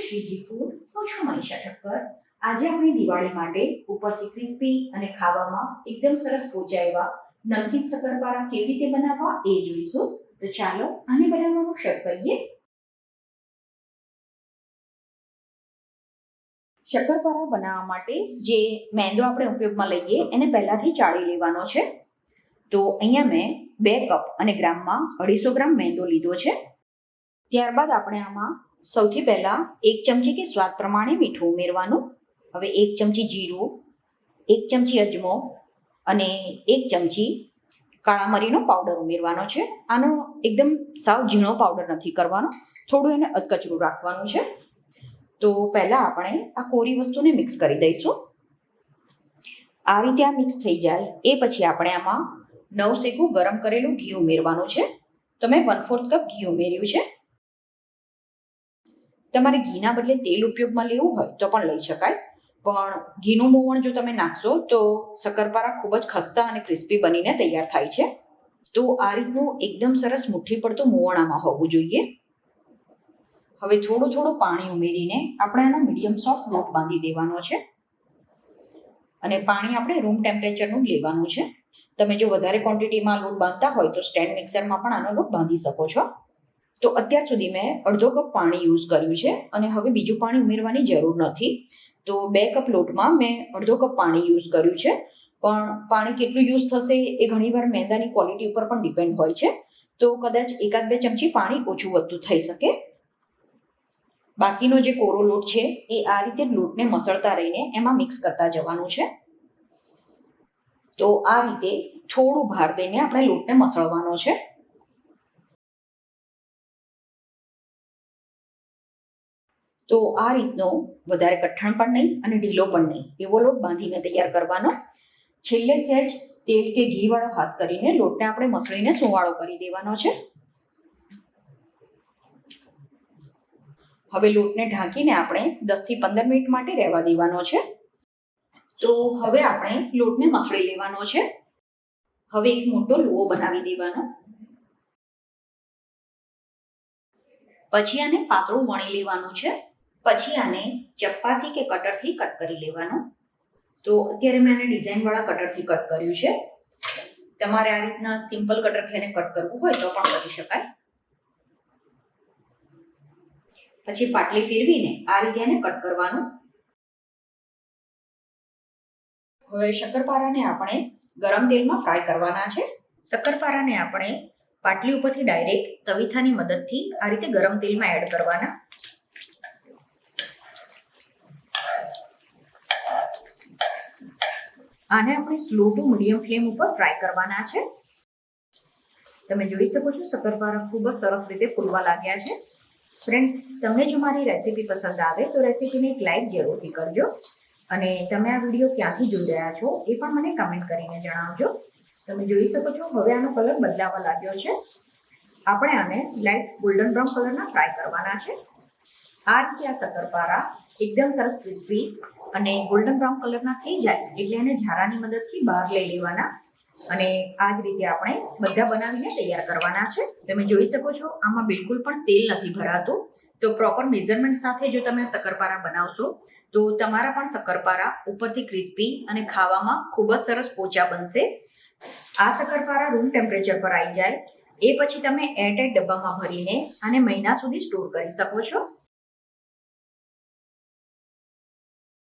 Shriji food, હું છું મનીષા ઠક્કર. આજે આપણે દિવાળી માટે ઉપરથી ક્રિસ્પી અને ખાવામાં એકદમ સરસ પોચા એવા નમકીન શક્કરપારા કેવી રીતે બનાવવા એ જોઈશું. તો ચાલો આને બનાવવાનું શરૂ કરીએ. શક્કરપારા બનાવવા માટે જે મેંદો આપણે ઉપયોગમાં લઈએ એને પહેલાથી ચાળી લેવાનો છે. તો અહીંયા મેં 2 કપ અને ગ્રામમાં 250 ગ્રામ મેંદો લીધો છે. ત્યારબાદ આપણે આમાં સૌથી પહેલાં 1 ચમચી કે સ્વાદ પ્રમાણે મીઠું ઉમેરવાનું. હવે 1 ચમચી જીરું, 1 ચમચી અજમો અને 1 ચમચી કાળા મરીનો પાવડર ઉમેરવાનો છે. આનો એકદમ સાવ ઝીણો પાવડર નથી કરવાનો, થોડું એને અધકચરું રાખવાનું છે. તો પહેલાં આપણે આ કોરી વસ્તુને મિક્સ કરી દઈશું. આ રીતે આ મિક્સ થઈ જાય એ પછી આપણે આમાં 9 શેકું ગરમ કરેલું ઘી ઉમેરવાનું છે. તો મેં 1/4 કપ ઘી ઉમેર્યું છે. તમારે ઘીના બદલે તેલ ઉપયોગમાં લેવું હોય તો પણ લઈ શકાય, પણ ઘીનું મોવણ જો તમે નાખશો તો શક્કરપારા ખૂબ જ ખસ્તા અને ક્રિસ્પી બનીને તૈયાર થાય છે. તો આ રીતનું એકદમ સરસ મુઠ્ઠી પડતું મોવણ આમાં હોવું જોઈએ. હવે થોડું થોડું પાણી ઉમેરીને આપણે આનો મીડિયમ સોફ્ટ લોટ બાંધી દેવાનો છે. અને પાણી આપણે રૂમ ટેમ્પરેચરનું જ લેવાનું છે. તમે જો વધારે ક્વોન્ટિટીમાં લોટ બાંધતા હોય તો સ્ટેન્ડ મિક્સરમાં પણ આનો લોટ બાંધી શકો છો. તો અત્યાર સુધી મેં અડધો કપ પાણી યુઝ કર્યું છે અને હવે બીજું પાણી ઉમેરવાની જરૂર નથી. તો 2 કપ લોટમાં મેં અડધો કપ પાણી યુઝ કર્યું છે. પણ પાણી કેટલું યુઝ થશે એ ઘણીવાર મેંદાની ક્વોલિટી ઉપર પણ ડિપેન્ડ હોય છે. તો કદાચ 1-2 ચમચી પાણી ઓછું વધતું થઈ શકે. બાકીનો જે કોરો લોટ છે એ આ રીતે લોટને મસળતા રહીને એમાં મિક્સ કરતા જવાનું છે. તો આ રીતે થોડું ભાર દઈને આપણે લોટને મસળવાનો છે. તો આ રીતનો વધારે કઠણ પણ નહીં અને ઢીલો પણ નહીં એવો લોટ બાંધીને તૈયાર કરવાનો. છેલ્લે સહેજ તેલ કે ઘીવાળો હાથ કરીને લોટને આપણે મસળીને સુવાળો કરી દેવાનો છે. હવે લોટને ઢાંકીને આપણે 10 થી 15 મિનિટ માટે રહેવા દેવાનો છે. તો હવે આપણે લોટને મસળી લેવાનો છે. હવે એક મોટો લુઓ બનાવી દેવાનો. પછી આને પાતળું વણી લેવાનું છે. પછી આને ચપ્પાથી કે કટરથી કટ કરી લેવાનું. તો અત્યારે મેં આને ડિઝાઇનવાળા કટરથી કટ કર્યું છે. તમારે આ રીતના સિમ્પલ કટરથી આને કટ કરવું હોય તો પણ કરી શકાય. પછી પાટલી ફેરવીને આ રીતે આને કટ કરવાનું. હવે શક્કરપારાને આપણે ગરમ તેલમાં ફ્રાય કરવાના છે. શક્કરપારાને આપણે પાટલી ઉપરથી ડાયરેક્ટ તવીથાની મદદથી આ રીતે ગરમ તેલમાં એડ કરવાના. આને આપણે સ્લો ટુ મીડિયમ ફ્લેમ ઉપર ફ્રાય કરવાના છે. તમે જોઈ શકો છો શક્કરપારા ખૂબ જ સરસ રીતે ફૂલવા લાગ્યા છે. ફ્રેન્ડ્સ, તમને જો મારી રેસીપી પસંદ આવે તો રેસીપીને એક લાઈક જરૂરથી કરજો. અને તમે આ વિડીયો ક્યાંથી જોઈ રહ્યા છો એ પણ મને કમેન્ટ કરીને જણાવજો. તમે જોઈ શકો છો હવે આનો કલર બદલાવા લાગ્યો છે. આપણે આને લાઇટ ગોલ્ડન બ્રાઉન કલરના ફ્રાય કરવાના છે. આ રીતે આ શક્કરપારા એકદમ સરસ ક્રિસ્પી અને ગોલ્ડન બ્રાઉન કલરના થઈ જાય એટલે એને ઝારાની મદદથી બહાર લઈ લેવાના. અને આ જ રીતે આપણે બધા બનાવીને તૈયાર કરવાના છે. તમે જોઈ શકો છો આમાં બિલકુલ પણ તેલ નથી ભરાતું. તો પ્રોપર મેઝરમેન્ટ સાથે જો તમે શક્કરપારા બનાવશો તો તમારા પણ શક્કરપારા ઉપરથી ક્રિસ્પી અને ખાવામાં ખૂબ જ સરસ પોચા બનશે. આ શક્કરપારા રૂમ ટેમ્પરેચર પર આવી જાય એ પછી તમે એરટાઇટ ડબ્બામાં ભરીને આને મહિના સુધી સ્ટોર કરી શકો છો.